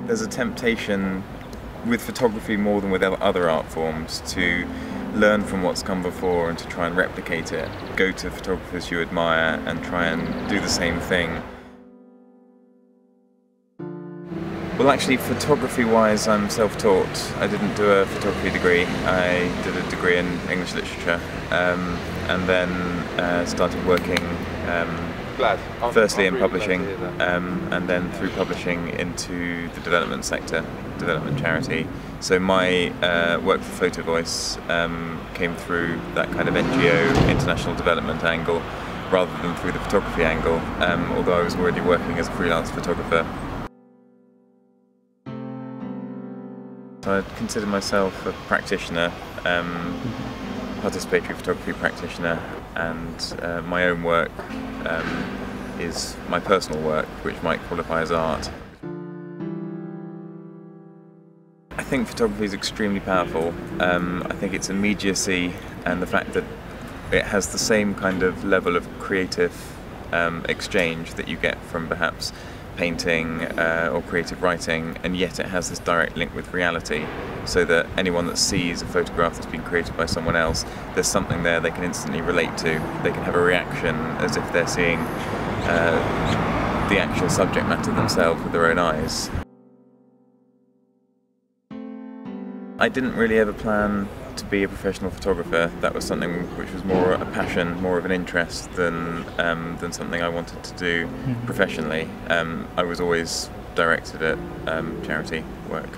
there's a temptation with photography more than with other art forms to learn from what's come before and to try and replicate it. Go to photographers you admire and try and do the same thing. Well, actually, photography-wise, I'm self-taught. I didn't do a photography degree. I did a degree in English literature, and then started working firstly in publishing, and then through publishing into the development sector, development charity. So my work for PhotoVoice came through that kind of NGO, international development angle, rather than through the photography angle, although I was already working as a freelance photographer. I consider myself a practitioner, participatory photography practitioner, and my own work is my personal work, which might qualify as art. I think photography is extremely powerful. I think its immediacy and the fact that it has the same kind of level of creative exchange that you get from perhaps painting or creative writing, and yet it has this direct link with reality, so that anyone that sees a photograph that's been created by someone else, there's something there they can instantly relate to. They can have a reaction as if they're seeing the actual subject matter themselves with their own eyes. I didn't really ever plan to be a professional photographer. That was something which was more a passion, more of an interest than something I wanted to do professionally. I was always directed at charity work.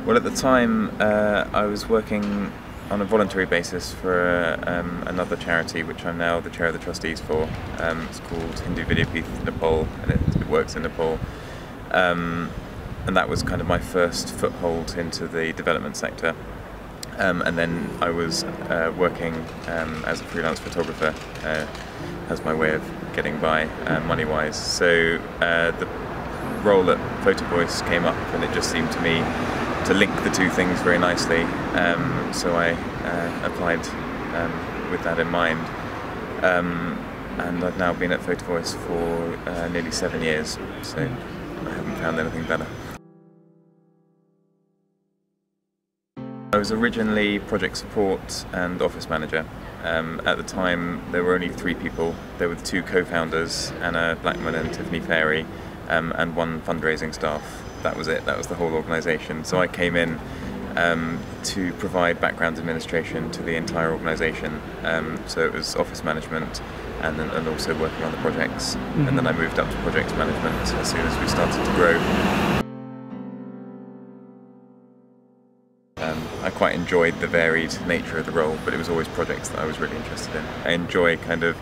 Well, at the time I was working on a voluntary basis for another charity, which I'm now the chair of the trustees for. It's called Hindu Vidyapith Nepal, and it works in Nepal. And that was kind of my first foothold into the development sector. And then I was working as a freelance photographer as my way of getting by money-wise. So the role at PhotoVoice came up, and it just seemed to me to link the two things very nicely. So I applied with that in mind. And I've now been at PhotoVoice for nearly 7 years, so I haven't found anything better. I was originally project support and office manager. At the time there were only 3 people. There were the 2 co-founders, Anna Blackman and Tiffany Ferry, and 1 fundraising staff. That was it, that was the whole organisation. So I came in to provide background administration to the entire organisation. So it was office management and also working on the projects. And then I moved up to project management as soon as we started to grow. I quite enjoyed the varied nature of the role, but it was always projects that I was really interested in. I enjoy kind of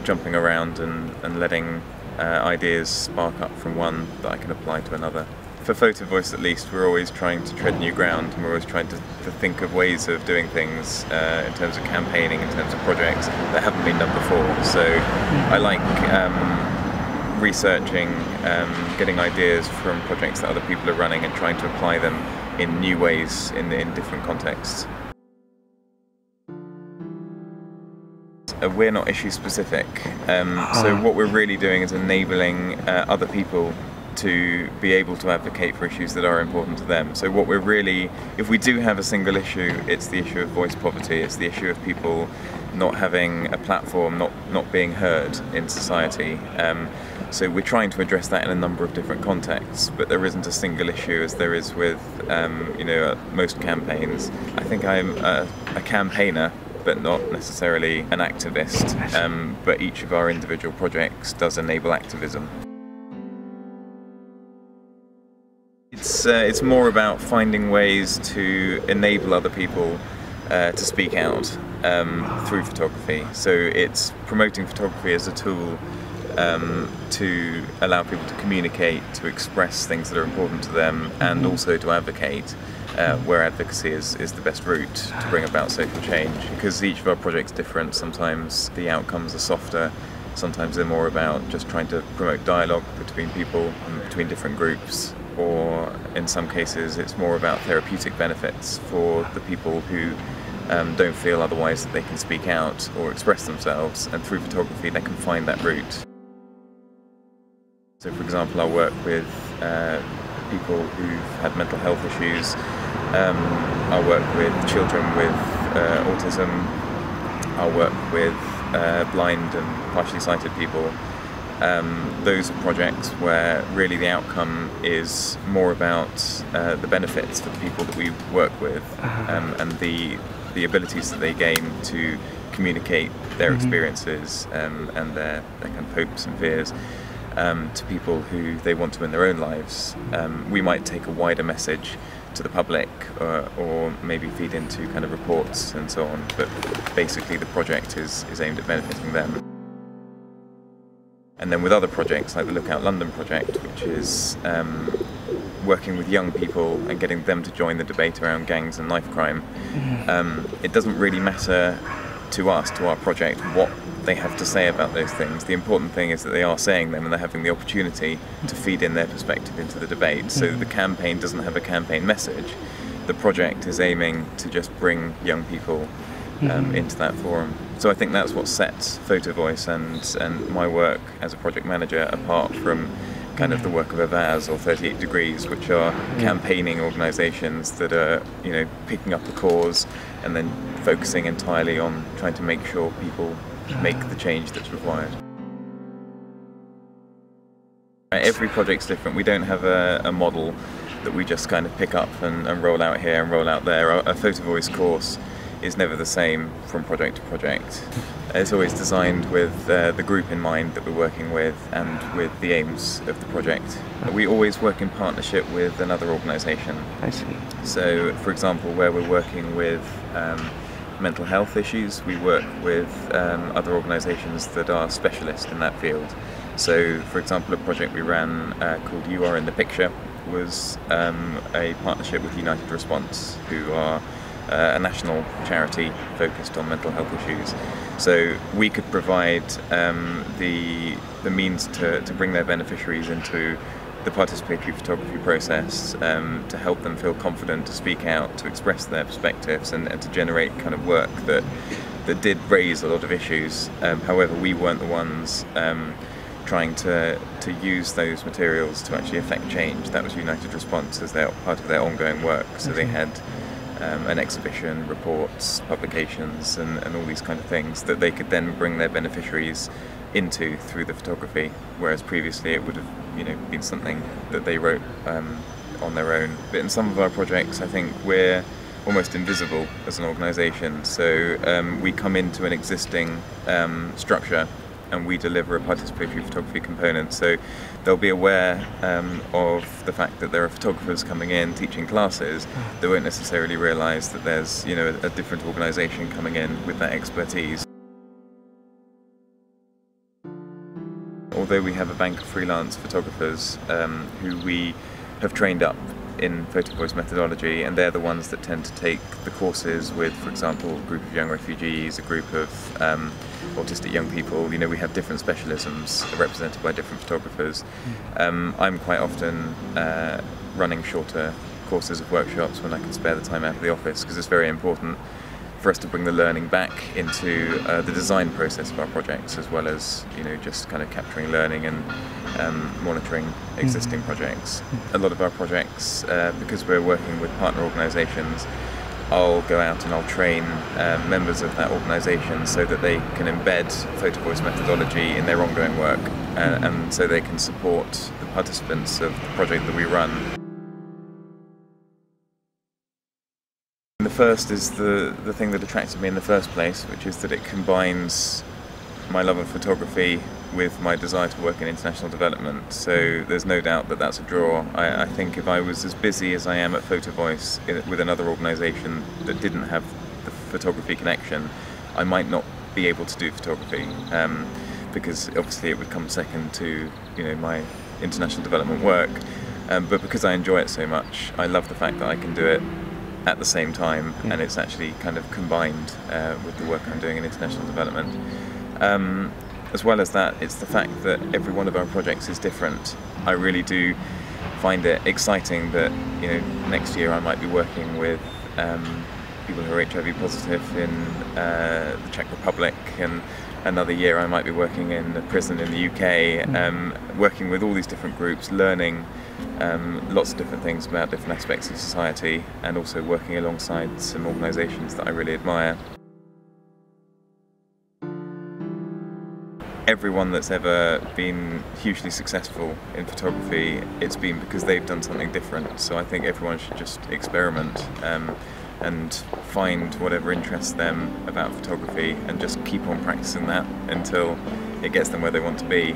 jumping around and letting ideas spark up from one that I can apply to another. For PhotoVoice at least, we're always trying to tread new ground, and we're always trying to think of ways of doing things in terms of campaigning, in terms of projects that haven't been done before. So I like researching, getting ideas from projects that other people are running and trying to apply them in new ways in different contexts. We're not issue specific, so what we're really doing is enabling other people to be able to advocate for issues that are important to them. So what we're really, if we do have a single issue, it's the issue of voice poverty, it's the issue of people not having a platform, not being heard in society. So we're trying to address that in a number of different contexts, but there isn't a single issue as there is with most campaigns. I think I'm a campaigner, but not necessarily an activist, but each of our individual projects does enable activism. It's more about finding ways to enable other people to speak out through photography. So it's promoting photography as a tool to allow people to communicate, to express things that are important to them, and also to advocate where advocacy is the best route to bring about social change. Because each of our projects is different, sometimes the outcomes are softer, sometimes they're more about just trying to promote dialogue between people and between different groups, or in some cases it's more about therapeutic benefits for the people who don't feel otherwise that they can speak out or express themselves, and through photography they can find that route. So for example, I'll work with people who've had mental health issues. I'll work with children with autism. I'll work with blind and partially sighted people. Those are projects where really the outcome is more about the benefits for the people that we work with, and the abilities that they gain to communicate their experiences and their kind of hopes and fears to people who they want to in their own lives. We might take a wider message to the public or maybe feed into kind of reports and so on, but basically the project is aimed at benefiting them. And then with other projects like the Look Out London project, which is working with young people and getting them to join the debate around gangs and knife crime, it doesn't really matter to us, to our project, what they have to say about those things. The important thing is that they are saying them and they're having the opportunity to feed in their perspective into the debate. So the campaign doesn't have a campaign message. The project is aiming to just bring young people into that forum. So I think that's what sets PhotoVoice and my work as a project manager apart from kind of the work of Avaz or 38 Degrees, which are campaigning organisations that are, you know, picking up the cause and then focusing entirely on trying to make sure people make the change that's required. Every project's different. We don't have a model that we just kind of pick up and roll out here and roll out there. A PhotoVoice course is never the same from project to project. It's always designed with the group in mind that we're working with and with the aims of the project. We always work in partnership with another organisation. I see. So, for example, where we're working with mental health issues, we work with other organisations that are specialists in that field. So, for example, a project we ran called You Are in the Picture was a partnership with United Response, who are a national charity focused on mental health issues. So we could provide the means to bring their beneficiaries into the participatory photography process, to help them feel confident to speak out, to express their perspectives and to generate kind of work that did raise a lot of issues. However, we weren't the ones trying to use those materials to actually affect change. That was United Response as part of their ongoing work. So they had an exhibition, reports, publications and all these kind of things that they could then bring their beneficiaries into through the photography, whereas previously it would have, you know, been something that they wrote on their own. But in some of our projects I think we're almost invisible as an organisation, so we come into an existing structure and we deliver a participatory photography component, so they'll be aware of the fact that there are photographers coming in teaching classes. They won't necessarily realise that there's, you know, a different organisation coming in with that expertise. Although we have a bank of freelance photographers who we have trained up in PhotoVoice methodology, and they're the ones that tend to take the courses with, for example, a group of young refugees, a group of autistic young people. You know, we have different specialisms represented by different photographers. I'm quite often running shorter courses of workshops when I can spare the time out of the office, because it's very important for us to bring the learning back into the design process of our projects, as well as, you know, just kind of capturing learning and monitoring existing projects. A lot of our projects, because we're working with partner organisations, I'll go out and I'll train members of that organisation so that they can embed PhotoVoice methodology in their ongoing work, and so they can support the participants of the project that we run. The first is the thing that attracted me in the first place, which is that it combines my love of photography with my desire to work in international development. So there's no doubt that that's a draw. I think if I was as busy as I am at PhotoVoice with another organisation that didn't have the photography connection, I might not be able to do photography, because obviously it would come second to, you know, my international development work. But because I enjoy it so much, I love the fact that I can do it at the same time, and it's actually kind of combined with the work I'm doing in international development. As well as that, it's the fact that every one of our projects is different. I really do find it exciting that, you know, next year I might be working with people who are HIV positive in the Czech Republic, and another year I might be working in a prison in the UK, working with all these different groups, learning lots of different things about different aspects of society, and also working alongside some organisations that I really admire. Everyone that's ever been hugely successful in photography, it's been because they've done something different. So I think everyone should just experiment and find whatever interests them about photography and just keep on practicing that until it gets them where they want to be.